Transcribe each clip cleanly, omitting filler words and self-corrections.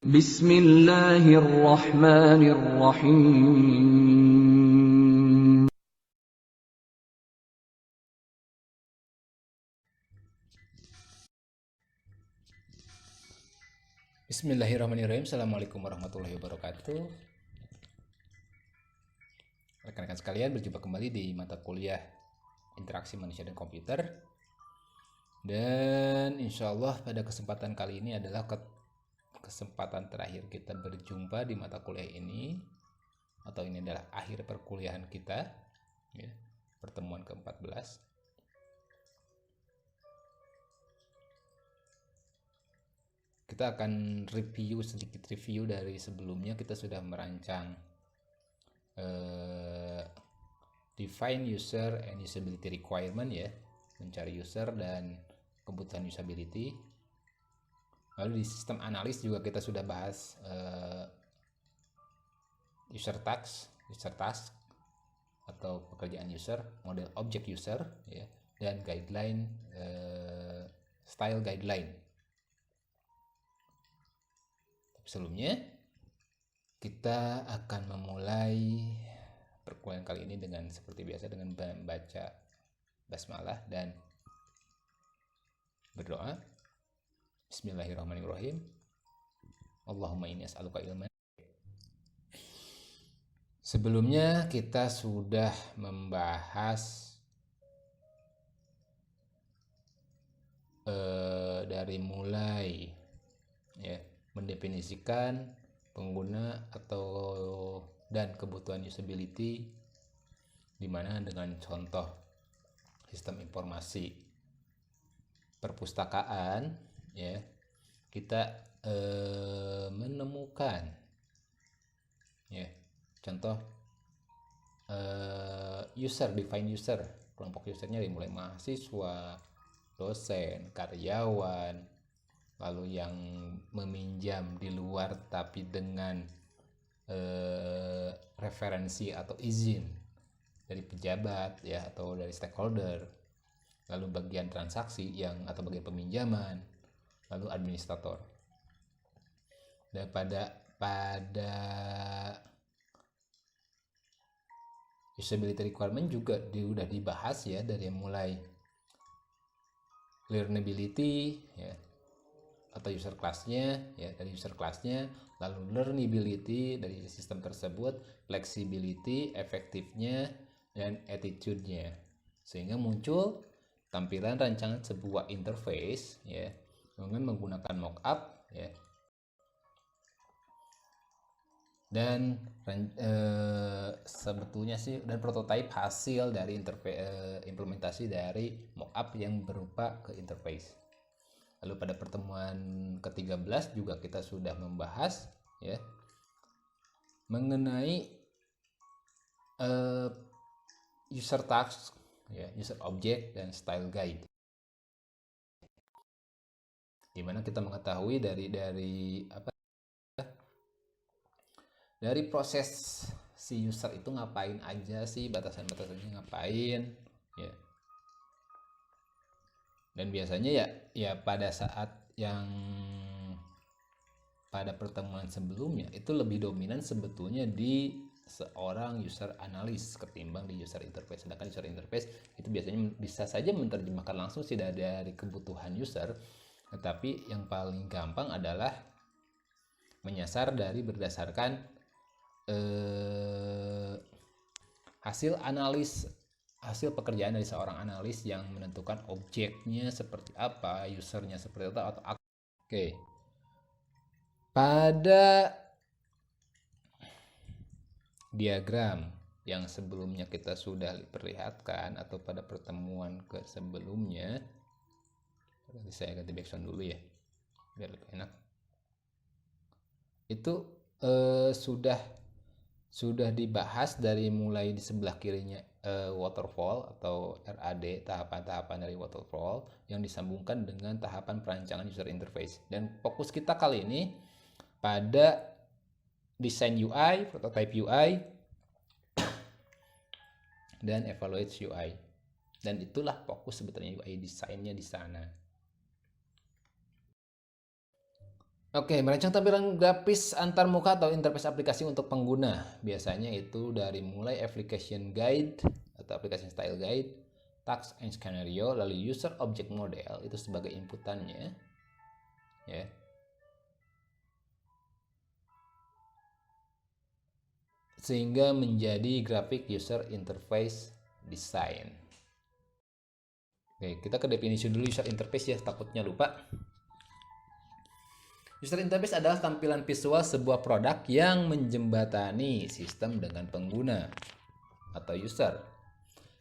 Bismillahirrahmanirrahim. Bismillahirrahmanirrahim. Assalamualaikum warahmatullahi wabarakatuh. Rekan-rekan sekalian, berjumpa kembali di mata kuliah Interaksi Manusia dan Komputer. Dan insya Allah pada kesempatan kali ini adalah kesempatan terakhir kita berjumpa di mata kuliah ini. Atau ini adalah akhir perkuliahan kita, ya, pertemuan ke-14. Kita akan sedikit review dari sebelumnya. Kita sudah merancang define user and usability requirement, ya, mencari user dan kebutuhan usability. Lalu di sistem analis juga kita sudah bahas user task atau pekerjaan user, model object user, ya, dan guideline, style guideline. Sebelumnya kita akan memulai perkuliahan kali ini dengan seperti biasa dengan membaca basmalah dan berdoa. Bismillahirrahmanirrahim. Allahumma inni as'aluka ilman. Sebelumnya kita sudah membahas dari mulai, ya, mendefinisikan pengguna atau dan kebutuhan usability, dimana dengan contoh sistem informasi perpustakaan, ya, kita menemukan, ya, contoh define user, kelompok usernya dari mulai mahasiswa, dosen, karyawan, lalu yang meminjam di luar tapi dengan referensi atau izin dari pejabat, ya, atau dari stakeholder, lalu bagian transaksi atau bagian peminjaman, lalu administrator. Dan pada usability requirement juga sudah dibahas, ya, dari mulai learnability, ya, atau user class-nya, ya, dari user class-nya, lalu learnability dari sistem tersebut, flexibility, efektifnya, dan attitude-nya, sehingga muncul tampilan rancangan sebuah interface, ya, dengan menggunakan mockup, ya, dan sebetulnya sih dan prototype hasil dari implementasi dari mockup yang berupa ke interface. Lalu pada pertemuan ke-13 juga kita sudah membahas, ya, mengenai user task, ya, user object, dan style guide, dimana kita mengetahui dari proses si user itu ngapain aja sih, batasan-batasannya ngapain, ya. Dan biasanya ya pada saat yang pada pertemuan sebelumnya itu lebih dominan sebetulnya di seorang user analis ketimbang di user interface. Sedangkan user interface itu biasanya bisa saja menerjemahkan langsung sih dari kebutuhan user, tetapi yang paling gampang adalah menyasar dari berdasarkan hasil pekerjaan dari seorang analis yang menentukan objeknya seperti apa, usernya seperti apa, atau oke. Pada diagram yang sebelumnya kita sudah perlihatkan, atau pada pertemuan sebelumnya, saya ganti background dulu, ya, biar lebih enak. Itu sudah dibahas dari mulai di sebelah kirinya waterfall atau RAD, tahapan-tahapan dari waterfall yang disambungkan dengan tahapan perancangan user interface. Dan fokus kita kali ini pada desain UI, prototype UI, dan evaluate UI. Dan itulah fokus sebetulnya UI desainnya di sana. Oke, merancang tampilan grafis antar muka atau interface aplikasi untuk pengguna. Biasanya itu dari mulai application guide atau application style guide, task and scenario, lalu user object model itu sebagai inputannya, ya. Sehingga menjadi graphic user interface design. Oke, kita ke definisi dulu user interface ya, takutnya lupa. User interface adalah tampilan visual sebuah produk yang menjembatani sistem dengan pengguna atau user.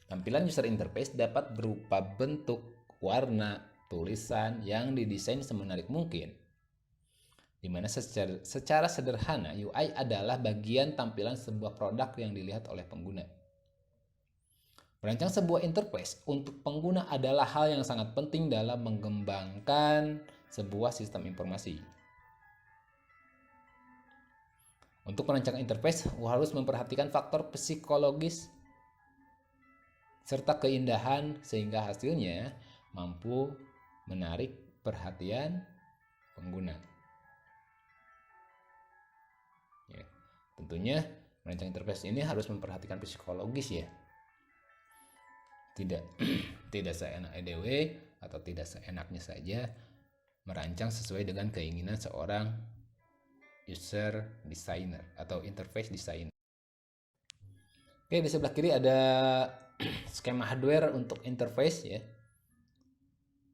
Tampilan user interface dapat berupa bentuk, warna, tulisan yang didesain semenarik mungkin. Di mana secara sederhana UI adalah bagian tampilan sebuah produk yang dilihat oleh pengguna. Merancang sebuah interface untuk pengguna adalah hal yang sangat penting dalam mengembangkan sebuah sistem informasi. Untuk merancang interface harus memperhatikan faktor psikologis serta keindahan sehingga hasilnya mampu menarik perhatian pengguna. Ya, tentunya merancang interface ini harus memperhatikan psikologis ya. Tidak seenak EDW atau tidak seenaknya saja merancang sesuai dengan keinginan seorang user designer atau interface designer. Oke, di sebelah kiri ada skema hardware untuk interface ya.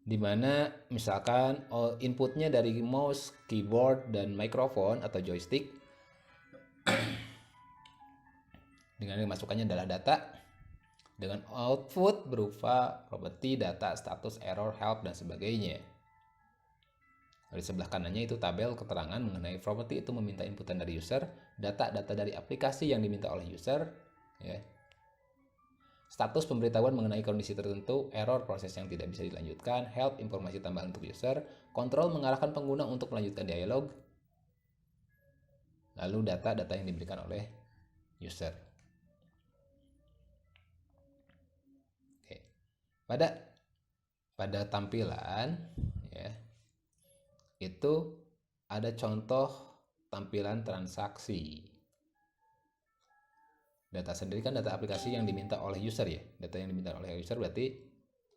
Dimana misalkan inputnya dari mouse, keyboard, dan mikrofon atau joystick. Dengan dimasukkannya adalah data. Dengan output berupa properti, data, status, error, help, dan sebagainya. Di sebelah kanannya itu tabel keterangan mengenai properti itu meminta inputan dari user, data dari aplikasi yang diminta oleh user, ya. Status pemberitahuan mengenai kondisi tertentu, error proses yang tidak bisa dilanjutkan, help informasi tambahan untuk user, kontrol mengarahkan pengguna untuk melanjutkan dialog, lalu data yang diberikan oleh user. Oke. Pada tampilan ya, itu ada contoh tampilan transaksi. Data sendiri kan data aplikasi yang diminta oleh user ya. Data yang diminta oleh user berarti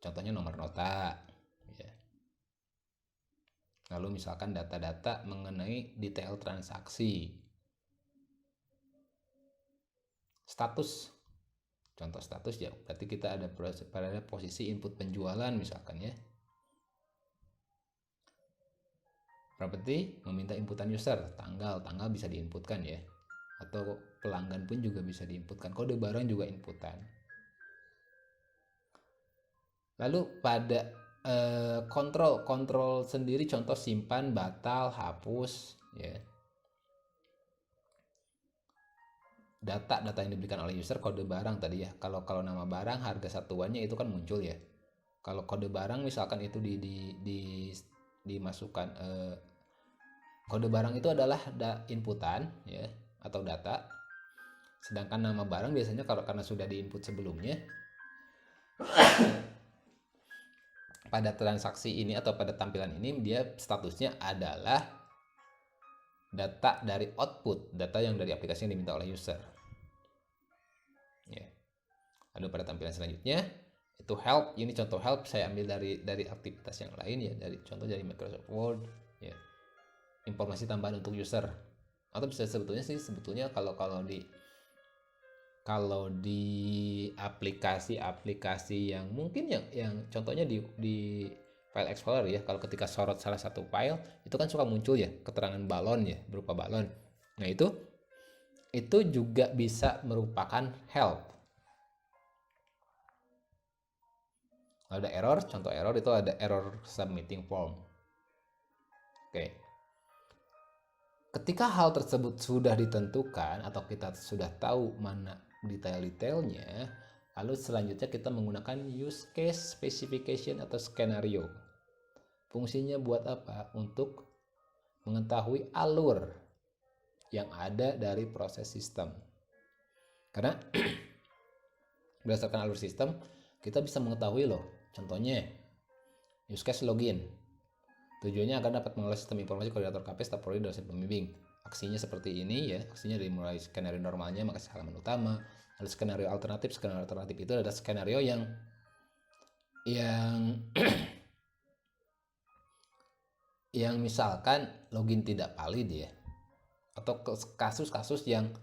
contohnya nomor nota ya. Lalu misalkan data-data mengenai detail transaksi. Status. Contoh status ya, berarti kita ada pada posisi input penjualan misalkan ya. Properti meminta inputan user, tanggal bisa diinputkan ya. Atau pelanggan pun juga bisa diinputkan, kode barang juga inputan. Lalu pada kontrol sendiri, contoh simpan, batal, hapus ya. Data yang diberikan oleh user, kode barang tadi ya. Kalau nama barang, harga satuannya itu kan muncul ya. Kalau kode barang misalkan itu dimasukkan, kode barang itu adalah inputan ya atau data. Sedangkan nama barang biasanya karena sudah diinput sebelumnya, pada transaksi ini atau pada tampilan ini dia statusnya adalah data dari output, data yang dari aplikasi yang diminta oleh user. Ya. Lalu pada tampilan selanjutnya itu help. Ini contoh help saya ambil dari aktivitas yang lain ya, contoh dari Microsoft Word ya. Informasi tambahan untuk user. Atau bisa sebetulnya kalau di aplikasi yang mungkin yang contohnya di file explorer ya, kalau ketika sorot salah satu file itu kan suka muncul ya keterangan balon ya, berupa balon. Nah itu juga bisa merupakan help. Ada error, contoh error itu ada error submitting form. Oke. Ketika hal tersebut sudah ditentukan atau kita sudah tahu mana detail-detailnya, lalu selanjutnya kita menggunakan use case specification atau skenario. Fungsinya buat apa? Untuk mengetahui alur yang ada dari proses sistem. Karena berdasarkan alur sistem, kita bisa mengetahui loh. Contohnya, use case login. Tujuannya agar dapat mengelola sistem informasi koordinator KP, staf prodi, dosen pembimbing. Aksinya seperti ini ya. Aksinya dari mulai skenario normalnya, maka halaman utama. Lalu skenario alternatif. Skenario alternatif itu adalah skenario yang yang misalkan login tidak valid ya, atau kasus-kasus yang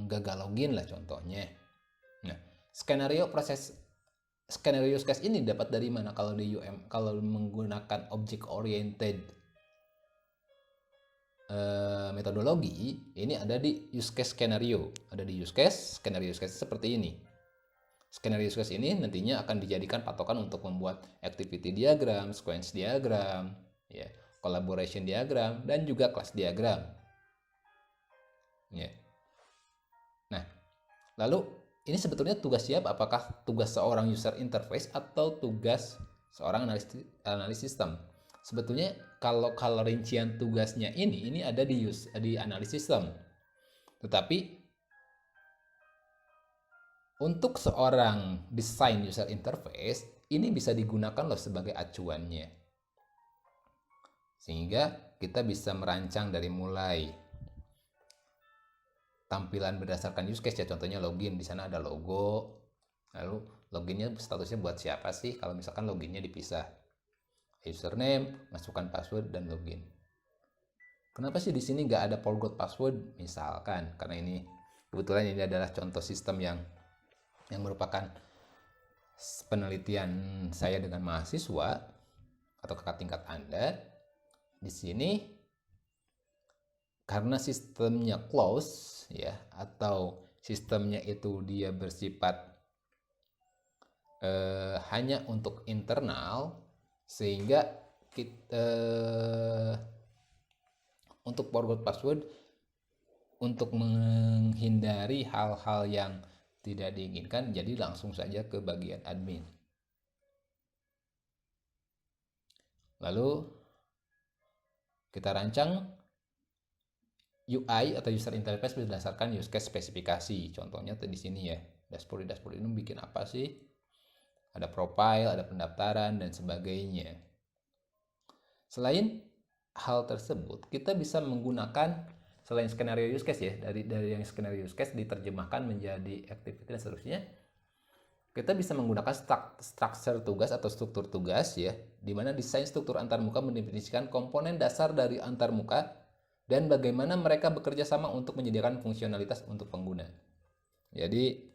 gagal login lah contohnya. Nah, skenario use case ini dapat dari mana? Kalau di kalau menggunakan object oriented metodologi, ini ada di use case skenario. Ada di use case, skenario use case seperti ini. Skenario use case ini nantinya akan dijadikan patokan untuk membuat activity diagram, sequence diagram, ya, collaboration diagram, dan juga class diagram. Ya. Nah, lalu ini sebetulnya tugas siapa? Apakah tugas seorang user interface atau tugas seorang analis sistem? Sebetulnya kalau rincian tugasnya ini ada di analis sistem. Tetapi untuk seorang desain user interface ini bisa digunakan loh sebagai acuannya. Sehingga kita bisa merancang dari mulai tampilan berdasarkan use case ya, contohnya login, di sana ada logo, lalu loginnya statusnya buat siapa sih, kalau misalkan loginnya dipisah, username, masukkan password, dan login. Kenapa sih di sini nggak ada forgot password misalkan? Karena ini kebetulan ini adalah contoh sistem yang merupakan penelitian saya dengan mahasiswa atau kakak tingkat Anda. Di sini karena sistemnya close ya, atau sistemnya itu dia bersifat hanya untuk internal, sehingga kita untuk forgot password, untuk menghindari hal-hal yang tidak diinginkan, jadi langsung saja ke bagian admin. Lalu kita rancang UI atau user interface berdasarkan use case spesifikasi. Contohnya di sini ya, dashboard ini bikin apa sih? Ada profile, ada pendaftaran, dan sebagainya. Selain hal tersebut, kita bisa menggunakan selain skenario use case ya, dari yang skenario use case diterjemahkan menjadi activity dan seterusnya. Kita bisa menggunakan struktur tugas atau struktur tugas ya, di mana desain struktur antarmuka mendefinisikan komponen dasar dari antarmuka dan bagaimana mereka bekerja sama untuk menyediakan fungsionalitas untuk pengguna. Jadi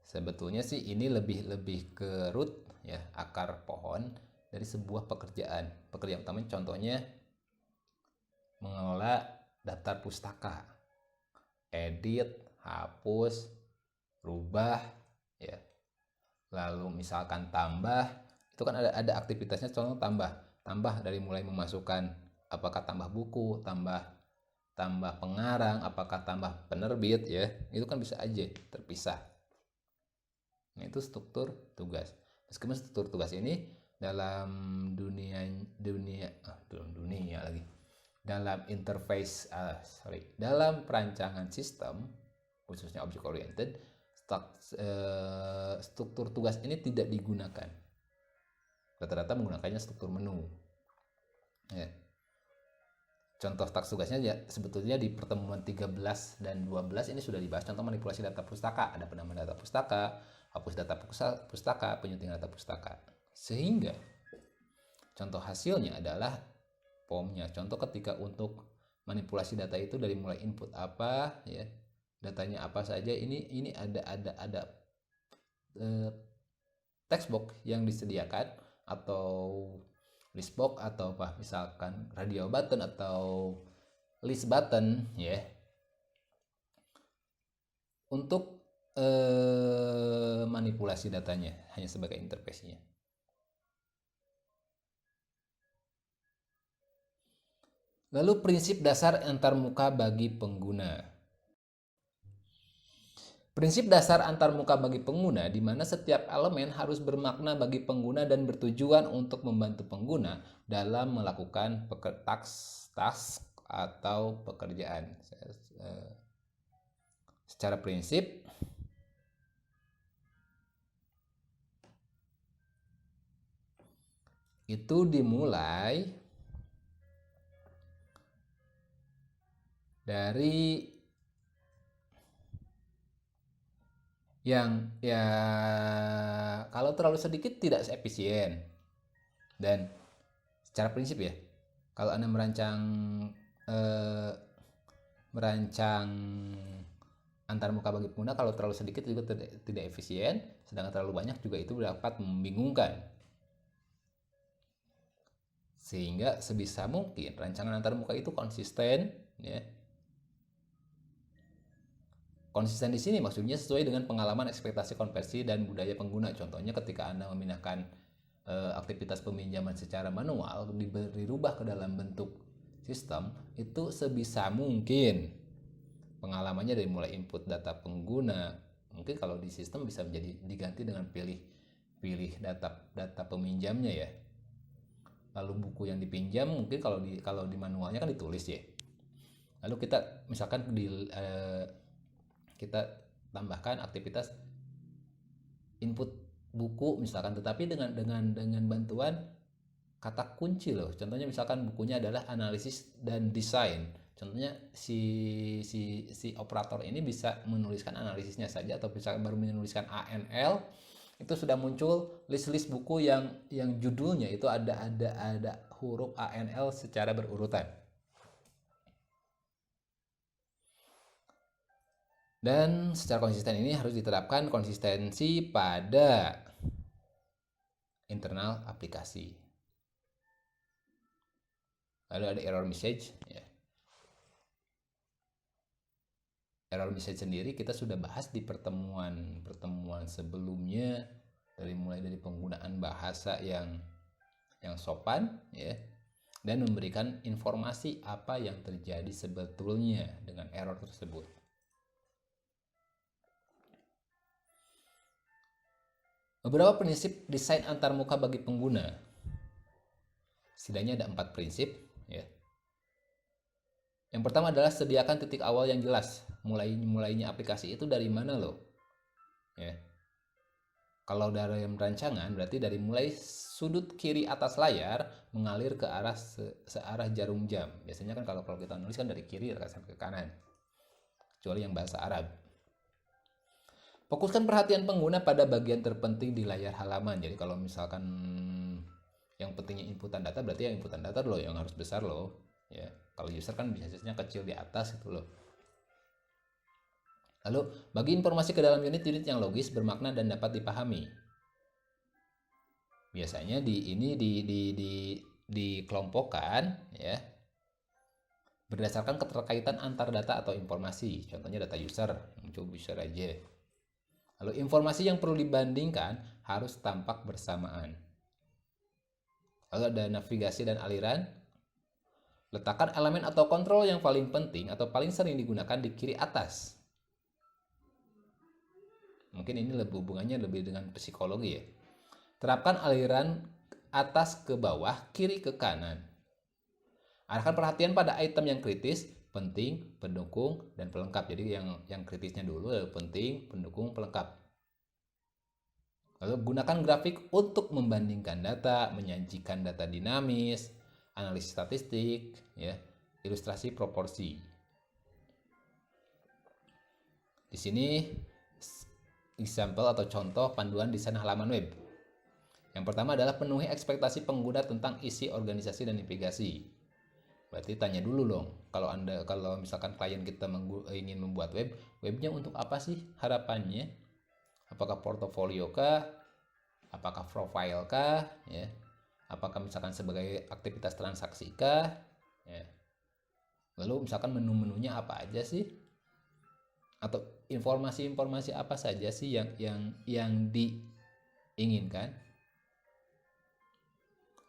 sebetulnya sih ini lebih ke root ya, akar pohon dari sebuah pekerjaan. Pekerjaan utama contohnya mengelola daftar pustaka, edit, hapus, rubah ya. Lalu misalkan tambah, itu kan ada aktivitasnya, contoh tambah dari mulai memasukkan apakah tambah buku, tambah pengarang, apakah tambah penerbit ya, itu kan bisa aja terpisah. Nah, itu struktur tugas. Meskipun struktur tugas ini dalam dalam interface dalam perancangan sistem khususnya object oriented, struktur tugas ini tidak digunakan. Rata-rata menggunakannya struktur menu ya. Contoh taks tugasnya ya, sebetulnya di pertemuan 13 dan 12 ini sudah dibahas. Contoh manipulasi data pustaka, ada penambahan data pustaka, hapus data pustaka, penyuntingan data pustaka. Sehingga contoh hasilnya adalah POM-nya. Contoh ketika untuk manipulasi data itu dari mulai input apa ya, datanya apa saja, ini ada text box yang disediakan atau list box atau apa misalkan radio button atau list button ya, untuk manipulasi datanya hanya sebagai interface-nya. Lalu prinsip dasar antarmuka bagi pengguna. Prinsip dasar antarmuka bagi pengguna di mana setiap elemen harus bermakna bagi pengguna dan bertujuan untuk membantu pengguna dalam melakukan task atau pekerjaan. Secara prinsip, itu dimulai dari yang ya kalau terlalu sedikit tidak efisien. Dan secara prinsip ya, kalau Anda merancang antarmuka bagi pengguna, kalau terlalu sedikit juga tidak efisien, sedangkan terlalu banyak juga itu dapat membingungkan. Sehingga sebisa mungkin rancangan antarmuka itu konsisten, ya. Konsisten di sini maksudnya sesuai dengan pengalaman, ekspektasi konversi dan budaya pengguna. Contohnya ketika Anda memindahkan aktivitas peminjaman secara manual dirubah ke dalam bentuk sistem, itu sebisa mungkin pengalamannya dari mulai input data pengguna, mungkin kalau di sistem bisa menjadi diganti dengan pilih data peminjamnya ya. Lalu buku yang dipinjam mungkin kalau di manualnya kan ditulis ya. Lalu kita misalkan kita tambahkan aktivitas input buku misalkan, tetapi dengan bantuan kata kunci loh. Contohnya misalkan bukunya adalah analisis dan desain. Contohnya si operator ini bisa menuliskan analisisnya saja, atau bisa baru menuliskan ANL, itu sudah muncul list buku yang judulnya itu ada huruf ANL secara berurutan. Dan secara konsisten ini harus diterapkan konsistensi pada internal aplikasi. Lalu ada error message ya. Error message sendiri kita sudah bahas di pertemuan sebelumnya, mulai dari penggunaan bahasa yang sopan ya, dan memberikan informasi apa yang terjadi sebetulnya dengan error tersebut. Beberapa prinsip desain antarmuka bagi pengguna. Setidaknya ada 4 prinsip ya. Yang pertama adalah sediakan titik awal yang jelas. Mulainya aplikasi itu dari mana loh? Ya. Kalau dari rancangan berarti dari mulai sudut kiri atas layar mengalir ke arah searah jarum jam. Biasanya kan kalau kita nulis kan dari kiri sampai ke kanan. Kecuali yang bahasa Arab. Fokuskan perhatian pengguna pada bagian terpenting di layar halaman. Jadi kalau misalkan yang pentingnya inputan data, berarti yang inputan data loh yang harus besar loh. Ya, kalau user kan biasanya kecil di atas itu loh. Lalu bagi informasi ke dalam unit-unit yang logis, bermakna dan dapat dipahami. Biasanya dikelompokkan ya berdasarkan keterkaitan antar data atau informasi. Contohnya data user, muncul user aja. Lalu informasi yang perlu dibandingkan harus tampak bersamaan. Lalu ada navigasi dan aliran. Letakkan elemen atau kontrol yang paling penting atau paling sering digunakan di kiri atas. Mungkin ini hubungannya lebih dengan psikologi ya. Terapkan aliran atas ke bawah, kiri ke kanan. Arahkan perhatian pada item yang kritis, penting, pendukung, dan pelengkap. Jadi yang kritisnya dulu, penting, pendukung, pelengkap. Lalu gunakan grafik untuk membandingkan data, menyajikan data dinamis, analisis statistik, ya, ilustrasi proporsi. Di sini example atau contoh panduan desain halaman web. Yang pertama adalah penuhi ekspektasi pengguna tentang isi organisasi dan navigasi. Berarti tanya dulu dong, kalau misalkan klien kita ingin membuat webnya untuk apa sih harapannya? Apakah portofolio kah? Apakah profile kah? Ya. Apakah misalkan sebagai aktivitas transaksi kah? Ya. Lalu misalkan menu-menunya apa aja sih? Atau informasi-informasi apa saja sih yang diinginkan?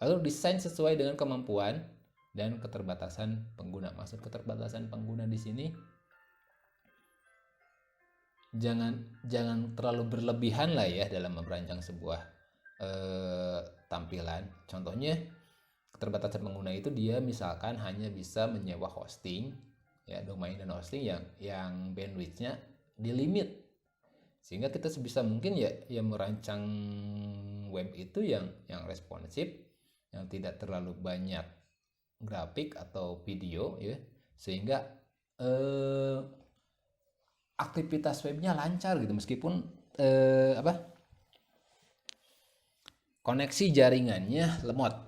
Lalu desain sesuai dengan kemampuan dan keterbatasan pengguna. Maksud keterbatasan pengguna di sini jangan terlalu berlebihan lah ya dalam merancang sebuah tampilan. Contohnya keterbatasan pengguna itu dia misalkan hanya bisa menyewa hosting ya, domain dan hosting yang bandwidthnya di limit, sehingga kita sebisa mungkin ya merancang web itu yang responsif yang tidak terlalu banyak grafik atau video ya, sehingga aktivitas webnya lancar gitu meskipun koneksi jaringannya lemot.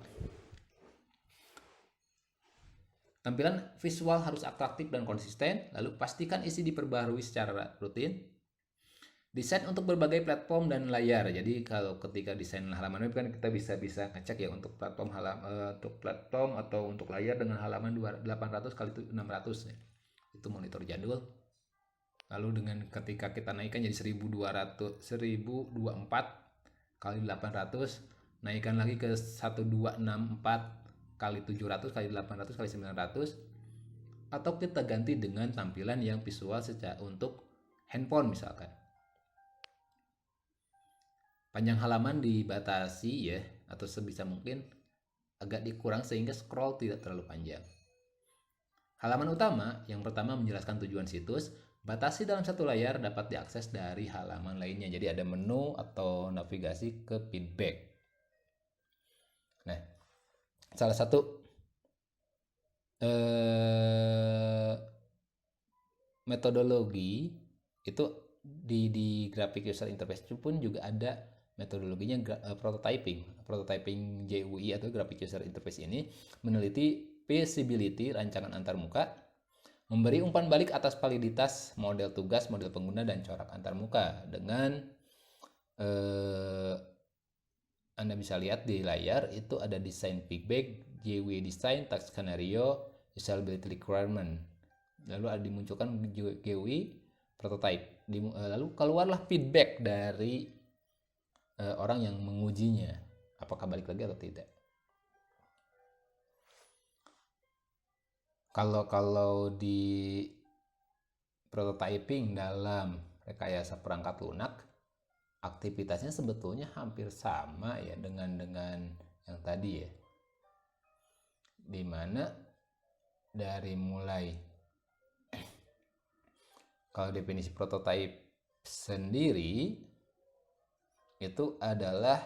Tampilan visual harus atraktif dan konsisten, lalu pastikan isi diperbaharui secara rutin. Desain untuk berbagai platform dan layar. Jadi kalau ketika desain halaman web kan kita bisa ngecek ya untuk platform atau untuk layar dengan halaman 800 kali 600 ya. Itu monitor jadul. Lalu dengan ketika kita naikkan jadi 1024 kali 800, naikkan lagi ke 1264 kali 700 kali 800 kali 900, atau kita ganti dengan tampilan yang visual untuk handphone misalkan. Panjang halaman dibatasi ya, atau sebisa mungkin agak dikurang sehingga scroll tidak terlalu panjang. Halaman utama yang pertama menjelaskan tujuan situs, batasi dalam satu layar dapat diakses dari halaman lainnya. Jadi ada menu atau navigasi ke feedback. Nah, salah satu metodologi itu di graphic user interface itu pun juga ada metodologinya, prototyping GUI atau graphic user interface ini meneliti visibility rancangan antarmuka, memberi umpan balik atas validitas model tugas, model pengguna, dan corak antarmuka. Dengan Anda bisa lihat di layar itu ada design feedback, GUI design, task scenario, usability requirement. Lalu ada dimunculkan GUI prototype. Lalu keluarlah feedback dari orang yang mengujinya, apakah balik lagi atau tidak. Kalau di prototyping dalam rekayasa perangkat lunak, aktivitasnya sebetulnya hampir sama ya dengan yang tadi ya, dimana dari mulai kalau definisi prototype sendiri itu adalah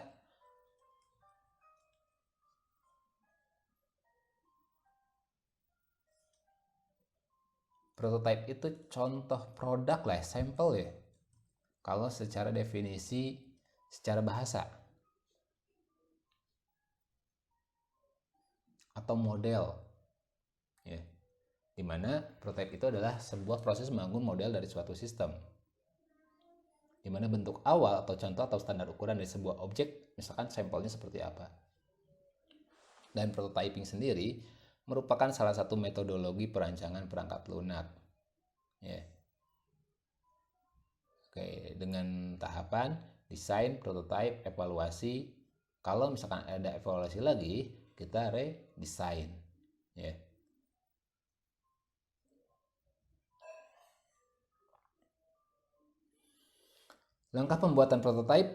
prototype itu contoh produk lah, sampel ya, kalau secara definisi secara bahasa, atau model ya, dimana prototype itu adalah sebuah proses membangun model dari suatu sistem, dimana bentuk awal atau contoh atau standar ukuran dari sebuah objek, misalkan sampelnya seperti apa. Dan prototyping sendiri merupakan salah satu metodologi perancangan perangkat lunak ya. Oke, dengan tahapan desain, prototype, evaluasi. Kalau misalkan ada evaluasi lagi, kita redesign ya. Langkah pembuatan prototype,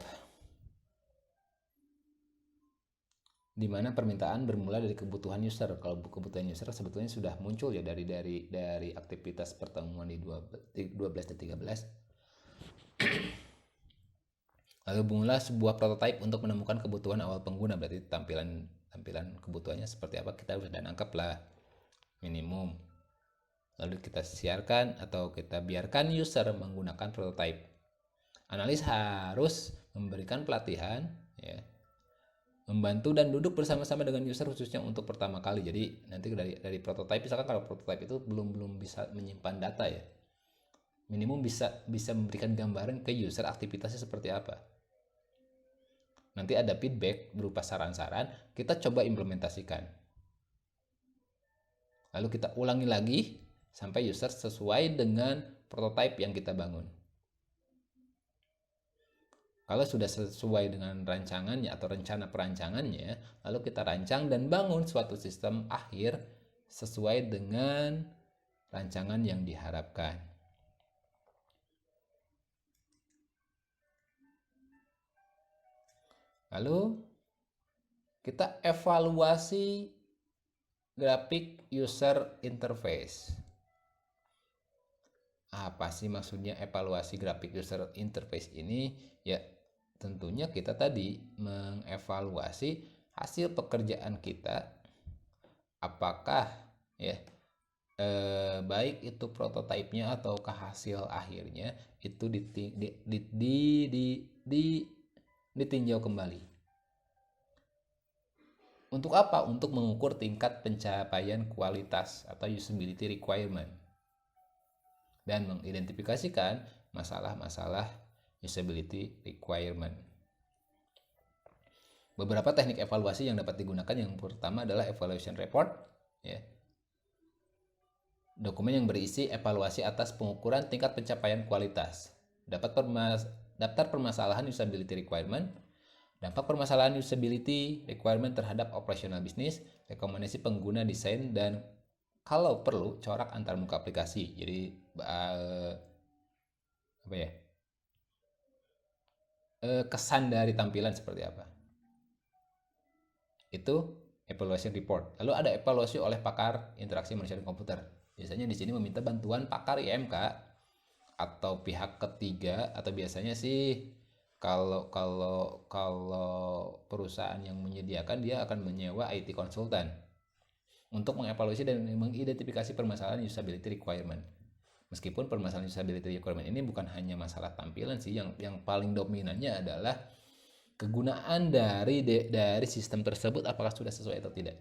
di mana permintaan bermula dari kebutuhan user. Kalau kebutuhan user sebetulnya sudah muncul ya dari aktivitas pertemuan di 12 dan 13. Lalu bunyilah sebuah prototype untuk menemukan kebutuhan awal pengguna, berarti tampilan kebutuhannya seperti apa kita sudah nangkep lah minimum. Lalu kita siarkan atau kita biarkan user menggunakan prototype. Analis harus memberikan pelatihan ya, membantu dan duduk bersama-sama dengan user khususnya untuk pertama kali. Jadi nanti dari prototype, misalkan kalau prototype itu belum bisa menyimpan data ya, minimum bisa memberikan gambaran ke user aktivitasnya seperti apa. Nanti ada feedback berupa saran-saran, kita coba implementasikan. Lalu kita ulangi lagi sampai user sesuai dengan prototype yang kita bangun. Kalau sudah sesuai dengan rancangannya atau rencana perancangannya, lalu kita rancang dan bangun suatu sistem akhir sesuai dengan rancangan yang diharapkan. Lalu kita evaluasi grafik user interface. Apa sih maksudnya evaluasi grafik user interface ini? Ya, tentunya kita tadi mengevaluasi hasil pekerjaan kita, apakah ya baik itu prototipenya ataukah hasil akhirnya itu ditinjau kembali. Untuk apa? Untuk mengukur tingkat pencapaian kualitas atau usability requirement dan mengidentifikasikan masalah-masalah usability requirement. Beberapa teknik evaluasi yang dapat digunakan, yang pertama adalah evaluation report, ya. Dokumen yang berisi evaluasi atas pengukuran tingkat pencapaian kualitas. Daftar permasalahan usability requirement, dampak permasalahan usability requirement terhadap operasional bisnis, rekomendasi pengguna desain, dan kalau perlu corak antarmuka aplikasi. Jadi kesan dari tampilan seperti apa. Itu evaluation report. Lalu ada evaluasi oleh pakar interaksi manusia dan komputer. Biasanya di sini meminta bantuan pakar IMK atau pihak ketiga, atau biasanya sih kalau perusahaan yang menyediakan, dia akan menyewa IT konsultan untuk mengevaluasi dan mengidentifikasi permasalahan usability requirement. Meskipun permasalahan usability requirement ini bukan hanya masalah tampilan sih, yang paling dominannya adalah kegunaan dari sistem tersebut apakah sudah sesuai atau tidak.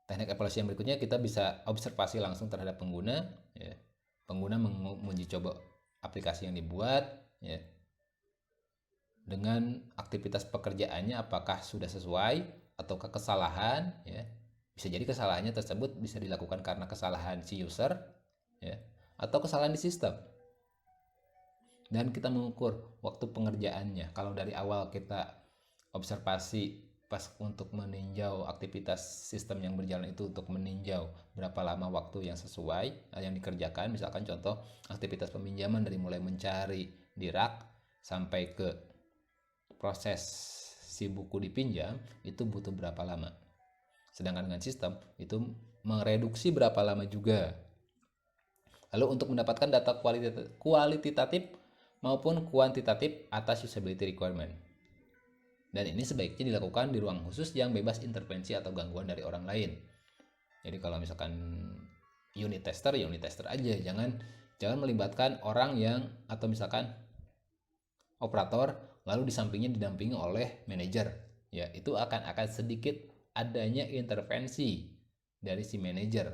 Teknik evaluasi yang berikutnya, kita bisa observasi langsung terhadap pengguna, ya. Pengguna menguji coba aplikasi yang dibuat, ya, dengan aktivitas pekerjaannya apakah sudah sesuai ataukah kesalahan, ya. Bisa jadi kesalahannya tersebut bisa dilakukan karena kesalahan si user, ya, atau kesalahan di sistem. Dan kita mengukur waktu pengerjaannya. Kalau dari awal kita observasi pas untuk meninjau aktivitas sistem yang berjalan itu, untuk meninjau berapa lama waktu yang sesuai yang dikerjakan. Misalkan contoh aktivitas peminjaman, dari mulai mencari di rak sampai ke proses si buku dipinjam itu butuh berapa lama. Sedangkan dengan sistem itu mereduksi berapa lama juga. Lalu untuk mendapatkan data kualitatif maupun kuantitatif atas usability requirement. Dan ini sebaiknya dilakukan di ruang khusus yang bebas intervensi atau gangguan dari orang lain. Jadi kalau misalkan unit tester aja, jangan melibatkan orang yang, atau misalkan operator lalu di sampingnya didampingi oleh manajer. Ya, itu akan sedikit adanya intervensi dari si manajer.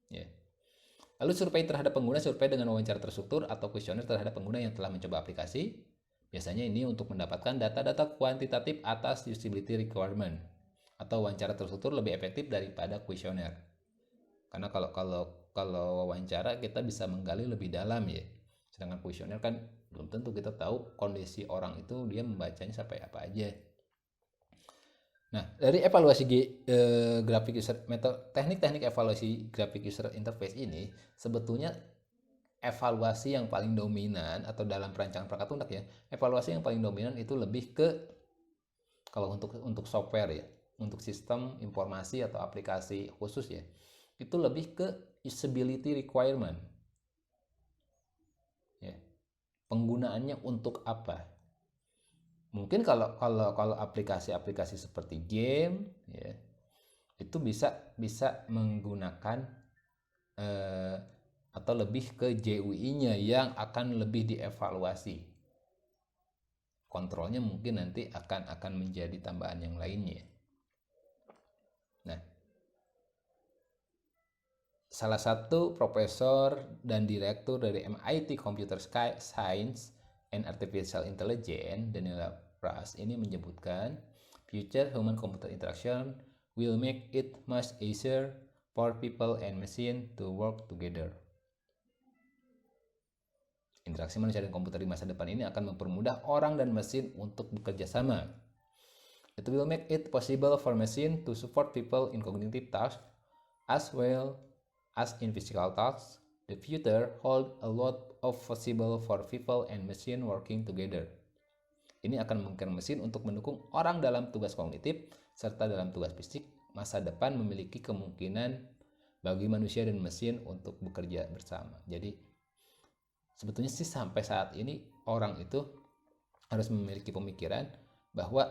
Ya. Lalu survei terhadap pengguna, survei dengan wawancara terstruktur atau kuesioner terhadap pengguna yang telah mencoba aplikasi. Biasanya ini untuk mendapatkan data-data kuantitatif atas usability requirement, atau wawancara terstruktur lebih efektif daripada kuesioner. Karena kalau wawancara kita bisa menggali lebih dalam, ya. Sedangkan kuesioner kan belum tentu kita tahu kondisi orang itu, dia membacanya sampai apa aja. Nah, dari evaluasi graphic user teknik-teknik evaluasi graphic user interface ini, sebetulnya evaluasi yang paling dominan, atau dalam perancangan perangkat lunak, ya, evaluasi yang paling dominan itu lebih ke, kalau untuk software, ya, untuk sistem informasi atau aplikasi khusus, ya, itu lebih ke usability requirement, ya. Penggunaannya untuk apa? Mungkin kalau aplikasi-aplikasi seperti game, ya, itu bisa menggunakan atau lebih ke JUI-nya yang akan lebih dievaluasi. Kontrolnya mungkin nanti akan menjadi tambahan yang lainnya. Nah, salah satu profesor dan direktur dari MIT Computer Science and Artificial Intelligence, Daniela Pras, ini menyebutkan future human-computer interaction will make it much easier for people and machine to work together. Interaksi manusia dan komputer di masa depan ini akan mempermudah orang dan mesin untuk bekerja sama. It will make it possible for machine to support people in cognitive tasks as well as in physical tasks. The future hold a lot of possible for people and machine working together. Ini akan memungkinkan mesin untuk mendukung orang dalam tugas kognitif serta dalam tugas fisik. Masa depan memiliki kemungkinan bagi manusia dan mesin untuk bekerja bersama. Jadi sebetulnya sih sampai saat ini orang itu harus memiliki pemikiran bahwa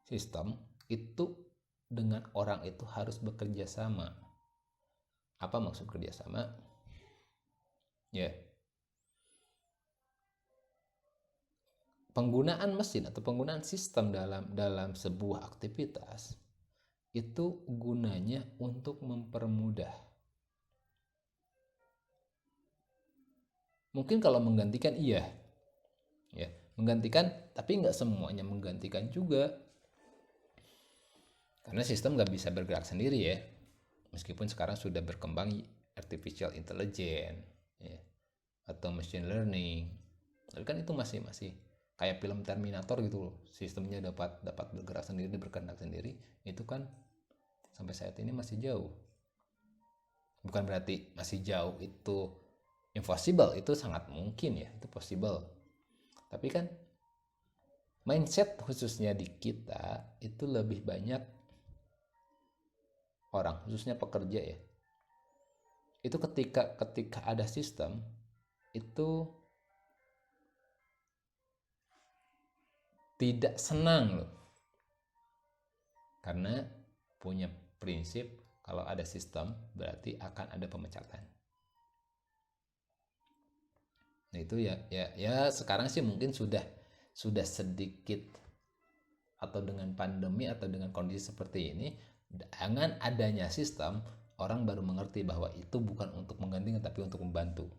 sistem itu dengan orang itu harus bekerja sama. Apa maksud kerja sama? Ya, penggunaan mesin atau penggunaan sistem dalam sebuah aktivitas itu gunanya untuk mempermudah. Mungkin kalau menggantikan iya, ya menggantikan, tapi nggak semuanya menggantikan juga, karena sistem nggak bisa bergerak sendiri ya. Meskipun sekarang sudah berkembang artificial intelligence, ya, atau machine learning, tapi kan itu masih kayak film Terminator gitu loh, sistemnya dapat bergerak sendiri, berkehendak sendiri. Itu kan sampai saat ini masih jauh. Bukan berarti masih jauh itu impossible, itu sangat mungkin ya, itu possible. Tapi kan mindset khususnya di kita itu lebih banyak orang, khususnya pekerja ya. Itu ketika ada sistem itu tidak senang loh. Karena punya prinsip kalau ada sistem berarti akan ada pemecatan. Nah itu ya sekarang sih mungkin sudah sedikit, atau dengan pandemi atau dengan kondisi seperti ini, dengan adanya sistem orang baru mengerti bahwa itu bukan untuk menggantikan tapi untuk membantu.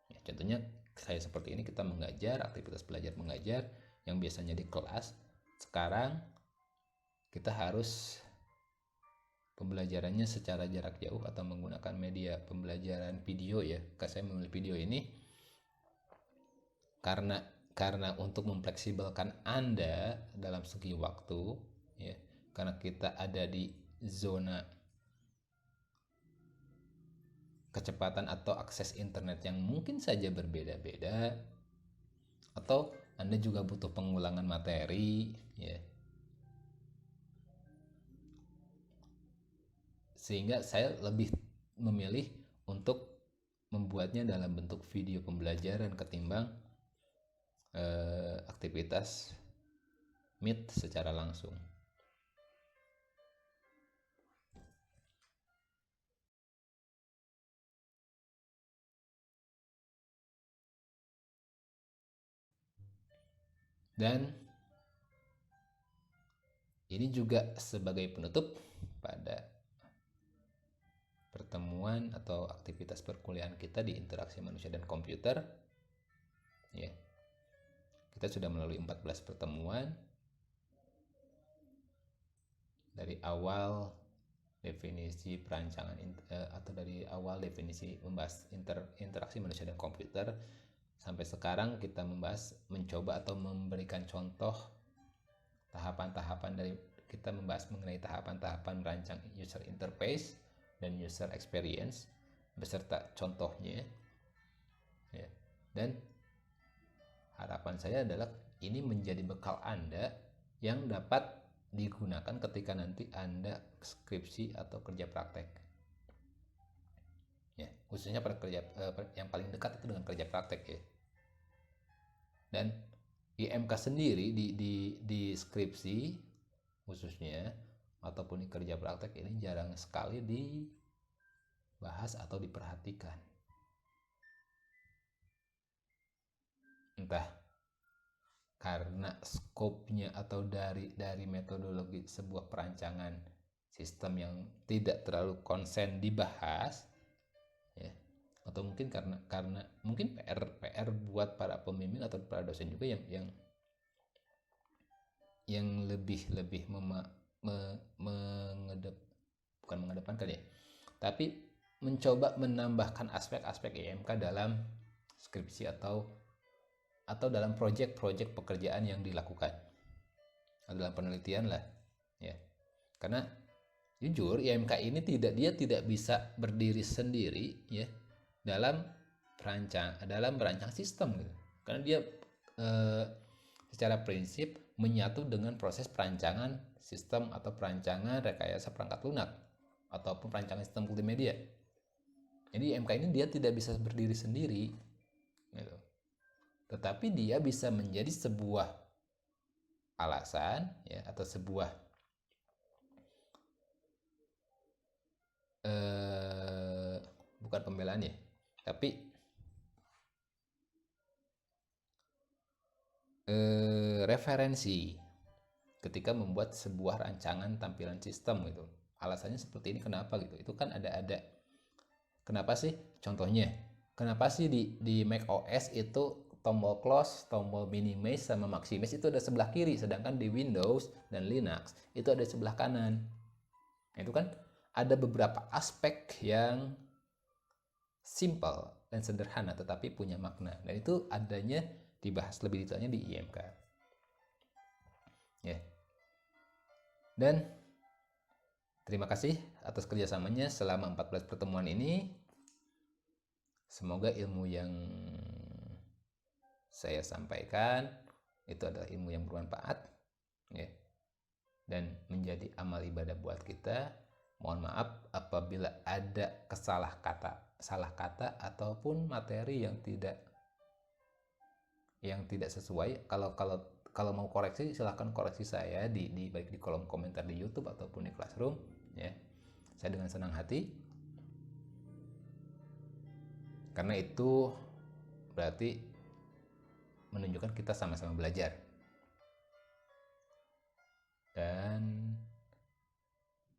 Ya, contohnya saya seperti ini, kita mengajar, aktivitas belajar mengajar yang biasanya di kelas, sekarang kita harus pembelajarannya secara jarak jauh atau menggunakan media pembelajaran video ya. Saya memilih video ini karena untuk memfleksibelkan Anda dalam segi waktu ya, karena kita ada di zona kecepatan atau akses internet yang mungkin saja berbeda-beda, atau Anda juga butuh pengulangan materi ya. Sehingga saya lebih memilih untuk membuatnya dalam bentuk video pembelajaran ketimbang aktivitas meet secara langsung. Dan ini juga sebagai penutup pada pertemuan atau aktivitas perkuliahan kita di interaksi manusia dan komputer ya. Kita sudah melalui 14 pertemuan dari awal definisi perancangan atau dari awal definisi membahas interaksi manusia dan komputer sampai sekarang kita mencoba atau memberikan contoh tahapan-tahapan dari, kita membahas mengenai tahapan-tahapan merancang user interface dan user experience beserta contohnya ya. Dan harapan saya adalah ini menjadi bekal Anda yang dapat digunakan ketika nanti Anda skripsi atau kerja praktek ya, khususnya pada kerja yang paling dekat itu dengan kerja praktek ya. Dan IMK sendiri di skripsi khususnya ataupun di kerja praktek ini jarang sekali dibahas atau diperhatikan. Entah karena skopnya atau dari metodologi sebuah perancangan sistem yang tidak terlalu konsen dibahas ya, atau mungkin karena mungkin PR buat para pembimbing atau para dosen juga yang lebih bukan mengedepankan ya, tapi mencoba menambahkan aspek-aspek IMK dalam skripsi atau dalam proyek-proyek pekerjaan yang dilakukan atau dalam penelitian lah ya. Karena jujur IMK ini tidak bisa berdiri sendiri ya dalam merancang sistem gitu. Karena dia secara prinsip menyatu dengan proses perancangan sistem atau perancangan rekayasa perangkat lunak ataupun perancangan sistem multimedia. Jadi IMK ini dia tidak bisa berdiri sendiri gitu. Tetapi dia bisa menjadi sebuah alasan ya atau sebuah bukan pembelaan ya, tapi referensi ketika membuat sebuah rancangan tampilan sistem gitu. Alasannya seperti ini kenapa gitu. Itu kan ada kenapa sih? Contohnya, kenapa sih di Mac OS itu tombol close, tombol minimize sama maximize itu ada sebelah kiri, sedangkan di Windows dan Linux itu ada sebelah kanan. Itu kan ada beberapa aspek yang simple dan sederhana tetapi punya makna. Dan itu adanya dibahas lebih detailnya di IMK. Ya. Dan terima kasih atas kerjasamanya selama 14 pertemuan ini. Semoga ilmu yang saya sampaikan itu adalah ilmu yang bermanfaat ya, dan menjadi amal ibadah buat kita. Mohon maaf apabila ada salah kata ataupun materi yang tidak sesuai. Kalau mau koreksi silahkan koreksi saya baik di kolom komentar di YouTube ataupun di Classroom ya. Saya dengan senang hati, karena itu berarti menunjukkan kita sama-sama belajar. Dan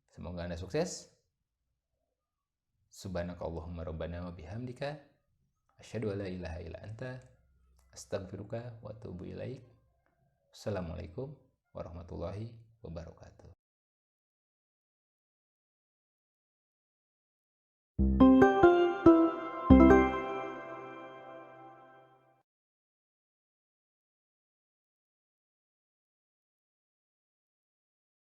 semoga Anda sukses. Subhanakallahumma rabbana wa bihamdika asyhadu an la ilaha illa anta astaghfiruka wa atubu ilaik. Assalamualaikum warahmatullahi wabarakatuh.